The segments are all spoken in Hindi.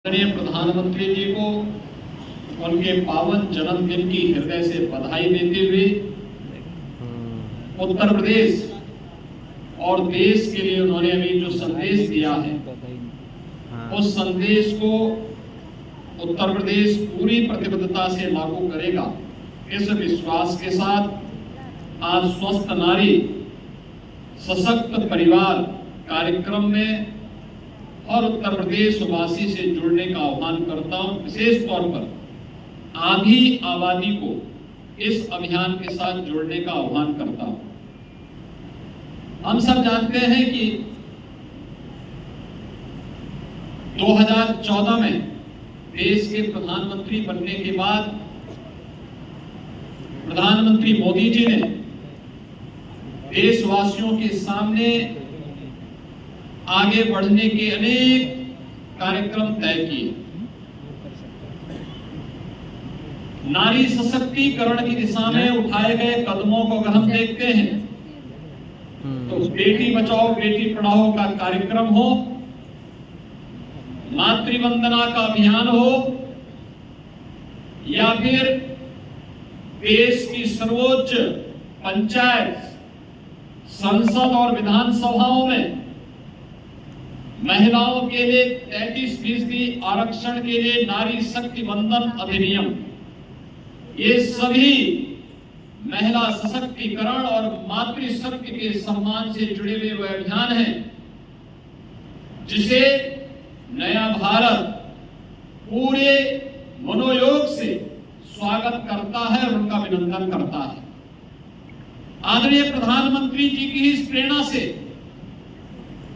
प्रधानमंत्री जी को उनके पावन जन्मदिन की हृदय से बधाई देते हुए उत्तर प्रदेश और देश के लिए उन्होंने अभी जो संदेश दिया है उस संदेश को उत्तर प्रदेश पूरी प्रतिबद्धता से लागू करेगा। इस विश्वास के साथ आज स्वस्थ नारी सशक्त परिवार कार्यक्रम में और उत्तर प्रदेश वासी से जुड़ने का आह्वान करता हूं। विशेष तौर पर आधी आबादी को इस अभियान के साथ जुड़ने का आह्वान करता हूं। हम सब जानते हैं कि 2014 में देश के प्रधानमंत्री बनने के बाद प्रधानमंत्री मोदी जी ने देशवासियों के सामने आगे बढ़ने के अनेक कार्यक्रम तय किए। नारी सशक्तिकरण की दिशा में उठाए गए कदमों को अगर हम देखते हैं तो बेटी बचाओ बेटी पढ़ाओ का कार्यक्रम हो, मातृवंदना का अभियान हो, या फिर देश की सर्वोच्च पंचायत, संसद और विधानसभाओं में महिलाओं के लिए 33% आरक्षण के लिए नारी शक्ति वंदन अधिनियम, ये सभी महिला सशक्तिकरण और मातृशक्ति के सम्मान से जुड़े हुए अभियान हैं, जिसे नया भारत पूरे मनोयोग से स्वागत करता है और उनका अभिनंदन करता है। आदरणीय प्रधानमंत्री जी की इस प्रेरणा से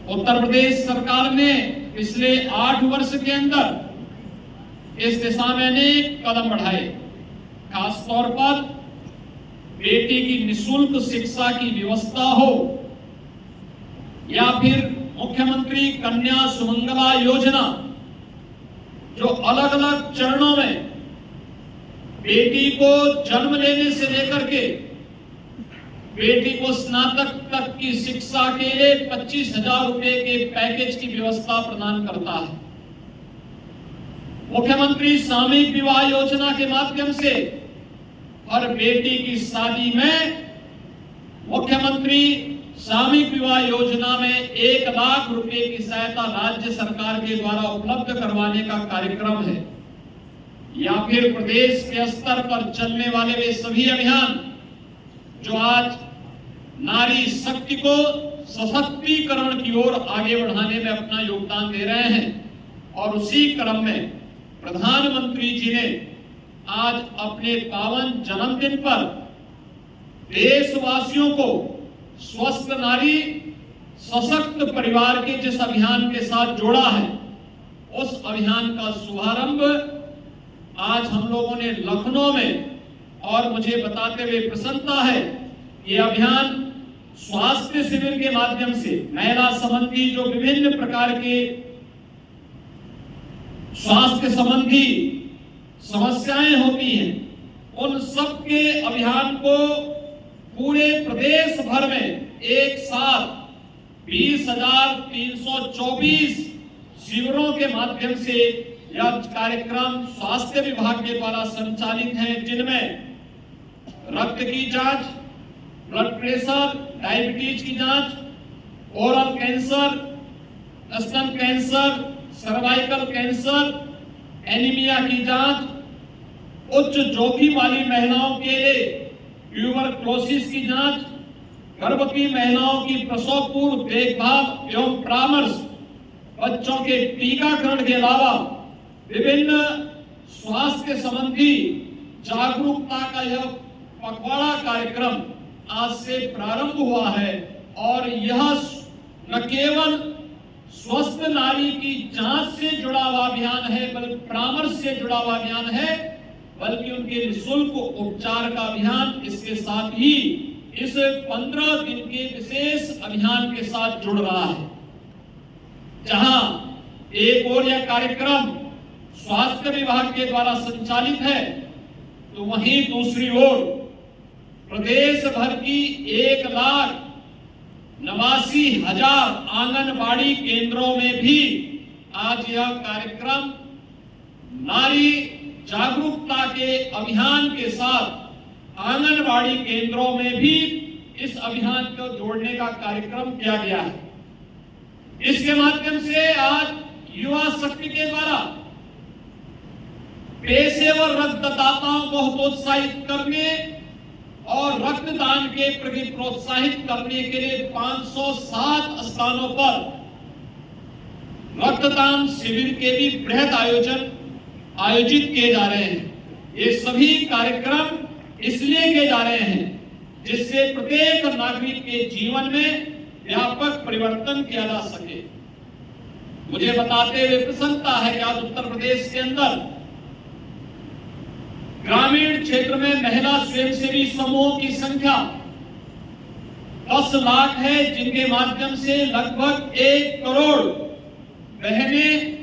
उत्तर प्रदेश सरकार ने पिछले 8 वर्ष के अंदर इस दिशा में अनेक कदम बढ़ाए। खासतौर पर बेटी की निःशुल्क शिक्षा की व्यवस्था हो, या फिर मुख्यमंत्री कन्या सुमंगला योजना, जो अलग अलग चरणों में बेटी को जन्म लेने से लेकर के बेटी को स्नातक तक की शिक्षा के लिए 25,000 रुपए के पैकेज की व्यवस्था प्रदान करता है। मुख्यमंत्री सामूहिक विवाह योजना के माध्यम से हर बेटी की शादी में मुख्यमंत्री सामूहिक विवाह योजना में 1 लाख रुपए की सहायता राज्य सरकार के द्वारा उपलब्ध करवाने का कार्यक्रम है। या फिर प्रदेश के स्तर पर चलने वाले वे सभी अभियान जो आज नारी शक्ति को सशक्तिकरण की ओर आगे बढ़ाने में अपना योगदान दे रहे हैं। और उसी क्रम में प्रधानमंत्री जी ने आज अपने पावन जन्मदिन पर देशवासियों को स्वस्थ नारी सशक्त परिवार के जिस अभियान के साथ जोड़ा है, उस अभियान का शुभारंभ आज हम लोगों ने लखनऊ में, और मुझे बताते हुए प्रसन्नता है, ये अभियान स्वास्थ्य शिविर के माध्यम से महिला संबंधी जो विभिन्न प्रकार के स्वास्थ्य संबंधी समस्याएं होती हैं, उन सब के अभियान को पूरे प्रदेश भर में एक साथ 20,324 शिविरों के माध्यम से यह कार्यक्रम स्वास्थ्य विभाग के द्वारा संचालित है, जिनमें रक्त की जांच, ब्लड प्रेशर, डायबिटीज की जांच, ओरल कैंसर, स्तन कैंसर, सर्वाइकल कैंसर, एनीमिया की जांच, उच्च जोखिम वाली महिलाओं के लिए ट्यूबरक्लोसिस की जांच, गर्भवती महिलाओं की प्रसव पूर्व देखभाल एवं परामर्श, बच्चों के टीकाकरण के अलावा विभिन्न स्वास्थ्य संबंधी जागरूकता का यह पखवाड़ा कार्यक्रम आज से प्रारंभ हुआ है। और यह न केवल स्वस्थ नारी की जांच से जुड़ा हुआ अभियान है, बल्कि परामर्श से जुड़ा हुआ अभियान है, बल्कि उनके निःशुल्क उपचार का अभियान इसके साथ ही इस 15 दिन के विशेष अभियान के साथ जुड़ रहा है। जहां एक ओर यह कार्यक्रम स्वास्थ्य विभाग के द्वारा संचालित है, तो वहीं दूसरी ओर प्रदेश भर की 1,89,000 आंगनबाड़ी केंद्रों में भी आज यह कार्यक्रम नारी जागरूकता के अभियान के साथ आंगनबाड़ी केंद्रों में भी इस अभियान को जोड़ने का कार्यक्रम किया गया है। इसके माध्यम से आज युवा शक्ति के द्वारा पेशेवर रक्तदाताओं को प्रोत्साहित करने और रक्तदान के प्रति प्रोत्साहित करने के लिए 507 स्थानों पर रक्तदान शिविर के भी बृहद आयोजित किए जा रहे हैं। ये सभी कार्यक्रम इसलिए किए जा रहे हैं जिससे प्रत्येक नागरिक के जीवन में व्यापक परिवर्तन किया जा सके। मुझे बताते हुए प्रसन्नता है कि आज उत्तर प्रदेश के अंदर ग्रामीण क्षेत्र में महिला स्वयंसेवी समूहों की संख्या 10 लाख है, जिनके माध्यम से लगभग 1 करोड़ बहनें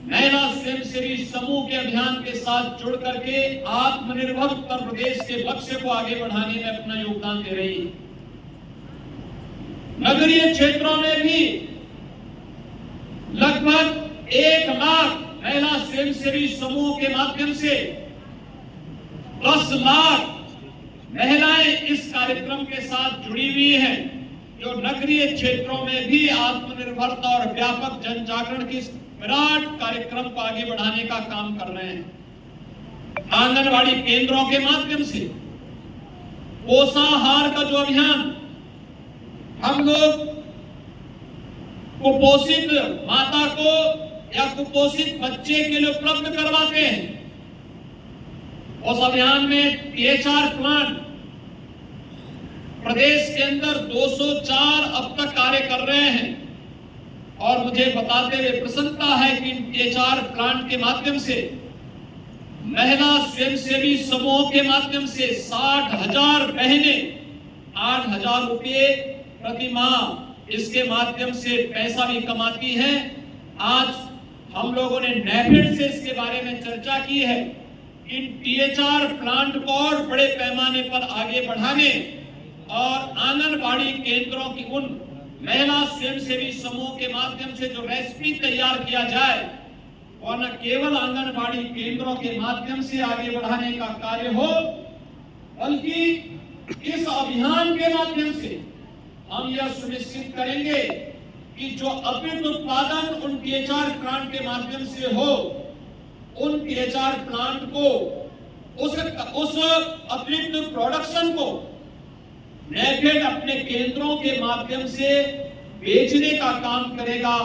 महिला स्वयंसेवी समूह के अभियान के साथ जुड़ करके आत्मनिर्भर उत्तर प्रदेश के लक्ष्य को आगे बढ़ाने में अपना योगदान दे रही है। नगरीय क्षेत्रों में भी लगभग 1 लाख महिला स्वयंसेवी समूह के माध्यम से 10 लाख महिलाएं इस कार्यक्रम के साथ जुड़ी हुई हैं, जो नगरीय क्षेत्रों में भी आत्मनिर्भरता और व्यापक जन जागरण की विराट कार्यक्रम को आगे बढ़ाने का काम कर रहे हैं। आंगनबाड़ी केंद्रों के माध्यम से पोषाहार का जो अभियान हम लोग कुपोषित माता को या कुपोषित बच्चे के लिए उपलब्ध करवाते हैं, उस अभियान में THR प्लांट प्रदेश के अंदर 204 अब तक कार्य कर रहे हैं। और मुझे बताते हुए प्रसन्नता है कि इन THR प्लांट के माध्यम से महिला स्वयंसेवी समूहों के माध्यम से 60,000 बहनें 8,000 रुपये प्रति माह इसके माध्यम से पैसा भी कमाती हैं। आज हम लोगों ने NAFED से इसके बारे में चर्चा की है। इन THR प्लांट को और बड़े पैमाने पर आगे बढ़ाने और आंगनबाड़ी केंद्रों की उन महिला स्वयंसेवी समूह के माध्यम से जो रेसिपी तैयार किया जाए और न केवल आंगनबाड़ी केंद्रों के माध्यम से आगे बढ़ाने का कार्य हो, बल्कि इस अभियान के माध्यम से हम यह सुनिश्चित करेंगे कि जो अतिरिक्त उत्पादन उन THR प्लांट के माध्यम से हो, उन THR प्लांट को उस अतिरिक्त प्रोडक्शन को NAFED अपने केंद्रों के माध्यम से बेचने का काम करेगा।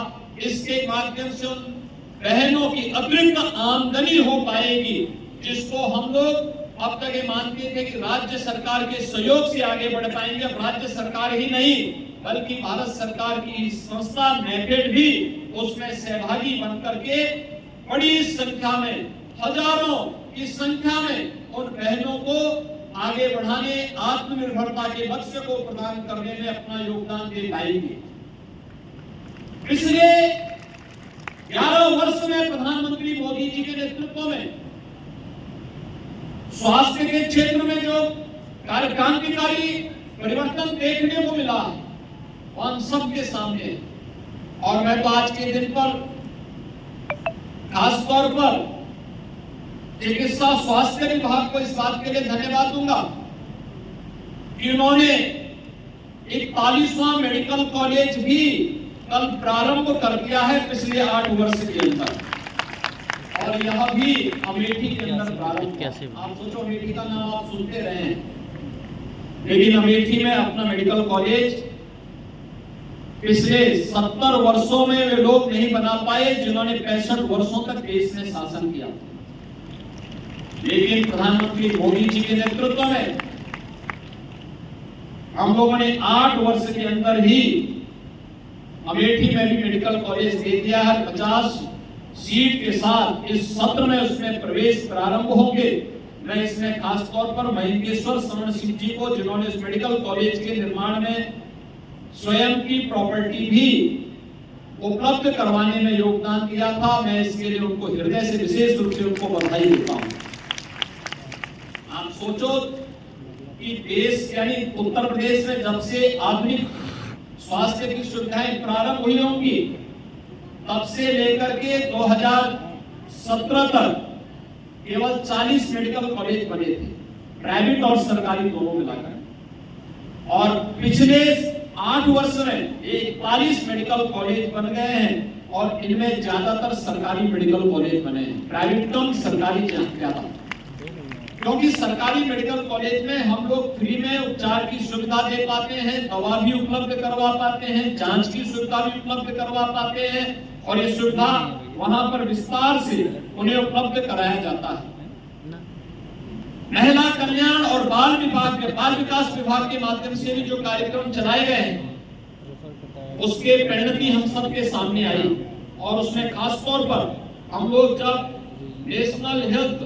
इसके माध्यम से उन बहनों की अतिरिक्त आमदनी हो पाएगी, जिसको हम लोग अब तक ये मानते थे कि राज्य सरकार के सहयोग से आगे बढ़ पाएंगे। अब राज्य सरकार ही नहीं बल्कि भारत सरकार की संस्था NAFED भी उसमें सहभागी बनकर के बड़ी संख्या में, हजारों की संख्या में उन बहनों को आगे बढ़ाने, आत्मनिर्भरता के लक्ष्य को प्रदान करने में अपना योगदान दे पाएंगे। पिछले 11 वर्ष में प्रधानमंत्री मोदी जी के नेतृत्व में स्वास्थ्य के क्षेत्र में जो क्रांतिकारी परिवर्तन देखने को मिला वो हम सबके सामने। और मैं तो आज के दिन पर खासतौर पर चिकित्सा स्वास्थ्य विभाग को इस बात के लिए धन्यवाद दूंगा कि उन्होंने 41वां मेडिकल कॉलेज भी कल प्रारंभ कर दिया है पिछले 8 वर्ष के अंदर, और यह भी अमेठी के अंदर प्रारंभ। आप सोचो, अमेठी का नाम आप सुनते रहे हैं, लेकिन अमेठी में अपना मेडिकल कॉलेज पिछले 70 वर्षों में वे लोग नहीं बना पाए जिन्होंने 65 वर्षों तक देश में शासन किया। लेकिन प्रधानमंत्री मोदी जी के नेतृत्व में हम लोगों ने 8 वर्ष के अंदर ही अमेठी में भी मेडिकल कॉलेज दे दिया है। 50 सीट के साथ इस सत्र में उसमें प्रवेश प्रारंभ होंगे। मैं इसमें खासतौर पर महेंद्रेश्वर शरण सिंह जी को, जिन्होंने इस मेडिकल कॉलेज के निर्माण में स्वयं की प्रॉपर्टी भी उपलब्ध करवाने में योगदान दिया था, मैं इसके लिए उनको हृदय से विशेष रूप से उनको बधाई देता हूं। आप सोचो कि देश यानी उत्तर प्रदेश में जब से आधुनिक स्वास्थ्य की सुविधाएं प्रारंभ हुई होंगी, तब से लेकर के 2017 तक केवल 40 मेडिकल कॉलेज बने थे, प्राइवेट और सरकारी दोनों मिलाकर, और पिछले 8 वर्ष में 41 मेडिकल कॉलेज बन गए हैं और इनमें ज्यादातर सरकारी मेडिकल कॉलेज बने हैं, प्राइवेट कम सरकारी ज्यादा। क्योंकि सरकारी मेडिकल कॉलेज में हम लोग फ्री में उपचार की सुविधा दे पाते हैं, दवा भी उपलब्ध करवा पाते हैं, जांच की सुविधा भी उपलब्ध करवा पाते हैं, और ये सुविधा वहां पर विस्तार से उन्हें उपलब्ध कराया जाता है। महिला कल्याण और बाल विकास विभाग के माध्यम से भी जो कार्यक्रम चलाए गए हैं उसके परिणति हम सबके सामने आई, और उसमें खास तौर पर हम लोग जब नेशनल हेल्थ